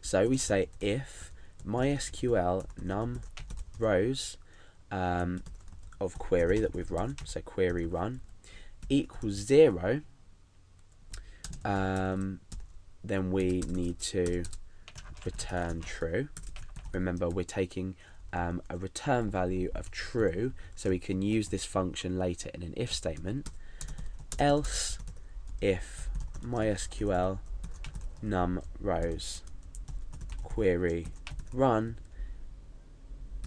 So we say if MySQL num rows of query that we've run, so query run, equals 0, then we need to return true. Remember, we're taking a return value of true, so we can use this function later in an if statement. Else, if MySQL num rows query run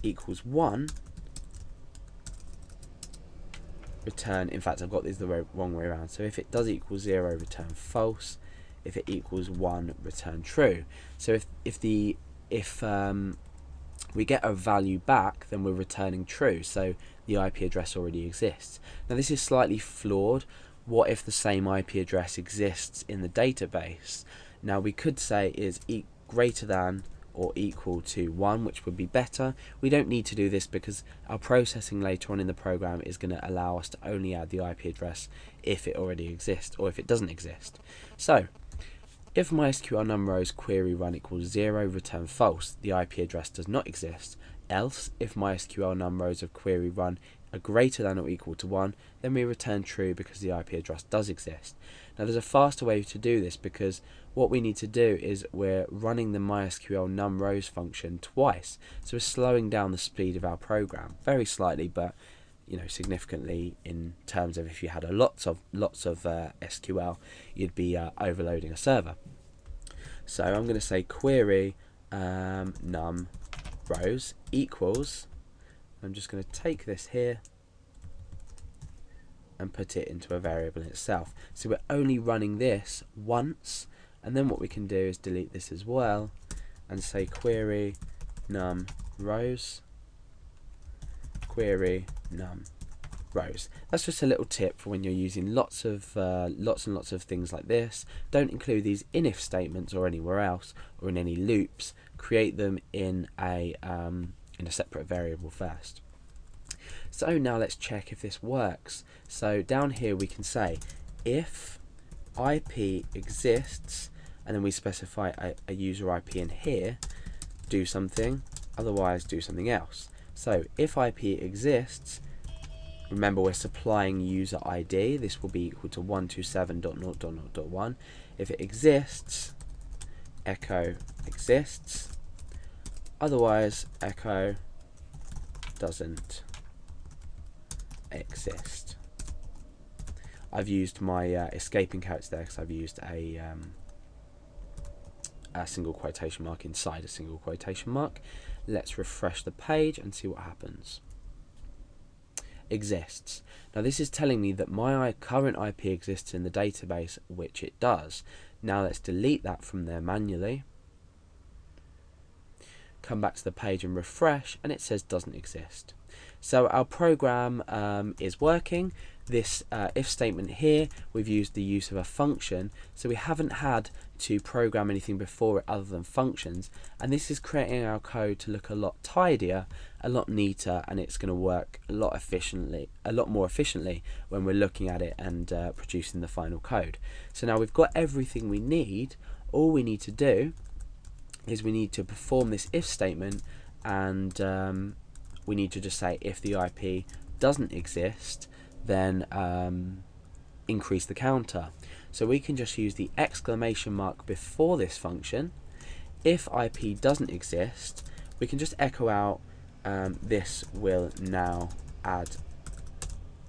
equals 1, return, in fact I've got this the wrong way around, so if it does equal 0, return false. If it equals 1, return true. So if we get a value back, then we're returning true, so the IP address already exists. Now this is slightly flawed. What if the same IP address exists in the database? Now we could say is greater than or equal to 1, which would be better. We don't need to do this because our processing later on in the program is going to allow us to only add the IP address if it already exists or if it doesn't exist. So if MySQL num rows query run equals 0, return false, the IP address does not exist. Else, if MySQL num rows of query run are greater than or equal to 1, then we return true because the IP address does exist. Now there's a faster way to do this, because what we need to do is we're running the MySQL num rows function twice, so we're slowing down the speed of our program very slightly, but significantly in terms of if you had lots of SQL, you'd be overloading a server. So I'm going to say query num rows equals, I'm just going to take this here and put it into a variable in itself. So we're only running this once, and then what we can do is delete this as well and say query num rows query num rows. That's just a little tip for when you're using lots and lots of things like this. Don't include these in if statements or anywhere else or in any loops. Create them in a separate variable first. So now let's check if this works. So down here we can say if IP exists, and then we specify a user IP in here, do something, otherwise do something else. So if IP exists, remember we're supplying user ID, this will be equal to 127.0.0.1. If it exists, echo exists, otherwise echo doesn't exist. I've used my escaping character there because I've used a single quotation mark inside a single quotation mark. Let's refresh the page and see what happens. Exists. Now this is telling me that my current IP exists in the database, which it does. Now let's delete that from there manually. Come back to the page and refresh, and it says doesn't exist. So our program is working. This if statement here, we've used the use of a function, so we haven't had to program anything before it other than functions, and this is creating our code to look a lot tidier, a lot neater, and it's going to work a lot more efficiently when we're looking at it and producing the final code. So now we've got everything we need. All we need to do is we need to perform this if statement, and we need to just say if the IP doesn't exist, then increase the counter. So we can just use the exclamation mark before this function. If IP doesn't exist, we can just echo out this will now add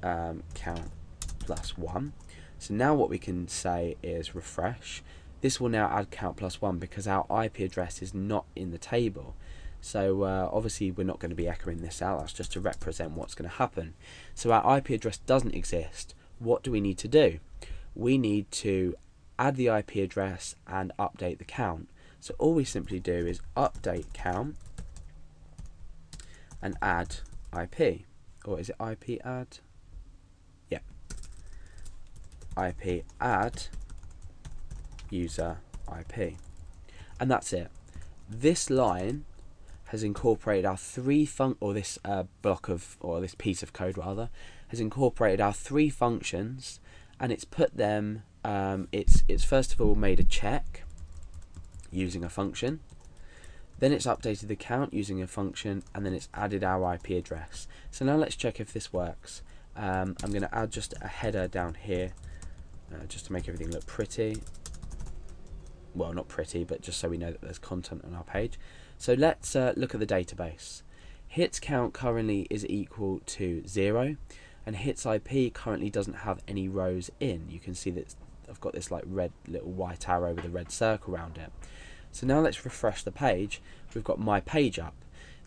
count plus 1. So now what we can say is refresh. This will now add count plus 1 because our IP address is not in the table. So obviously we're not going to be echoing this out, that's just to represent what's going to happen. So our IP address doesn't exist. What do we need to do? We need to add the IP address and update the count. So all we simply do is update count and add IP. Or is it IP add? Yeah. IP add user IP. And that's it. This line has incorporated our this piece of code rather, has incorporated our 3 functions, and it's put them, it's first of all made a check using a function, Then it's updated the count using a function, and then it's added our IP address. So now let's check if this works. I'm going to add just a header down here, just to make everything look pretty. Well, not pretty, but just so we know that there's content on our page. So let's look at the database. Hits count currently is equal to 0, and hits IP currently doesn't have any rows in. You can see that I've got this like red little white arrow with a red circle around it. So now let's refresh the page. We've got my page up.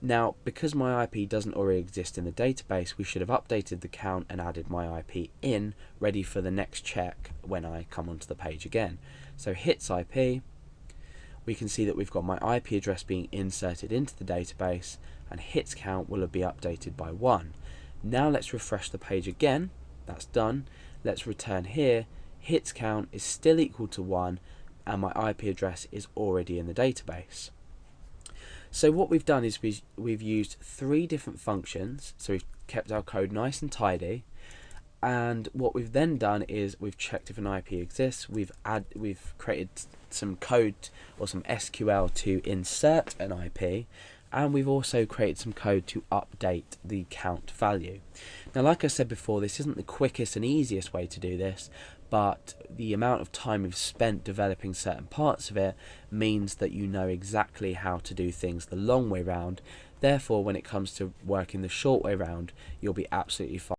Now, because my IP doesn't already exist in the database, we should have updated the count and added my IP in, ready for the next check when I come onto the page again. So hits IP, we can see that we've got my IP address being inserted into the database, and hits count will be updated by 1. Now let's refresh the page again. That's done. Let's return here. Hits count is still equal to 1, and my IP address is already in the database. So what we've done is we've used 3 different functions. So we've kept our code nice and tidy, and what we've then done is we've checked if an IP exists. We've created some code or some SQL to insert an IP, and we've also created some code to update the count value. Now, like I said before, this isn't the quickest and easiest way to do this, but the amount of time we've spent developing certain parts of it means that you know exactly how to do things the long way round. Therefore, when it comes to working the short way round, you'll be absolutely fine.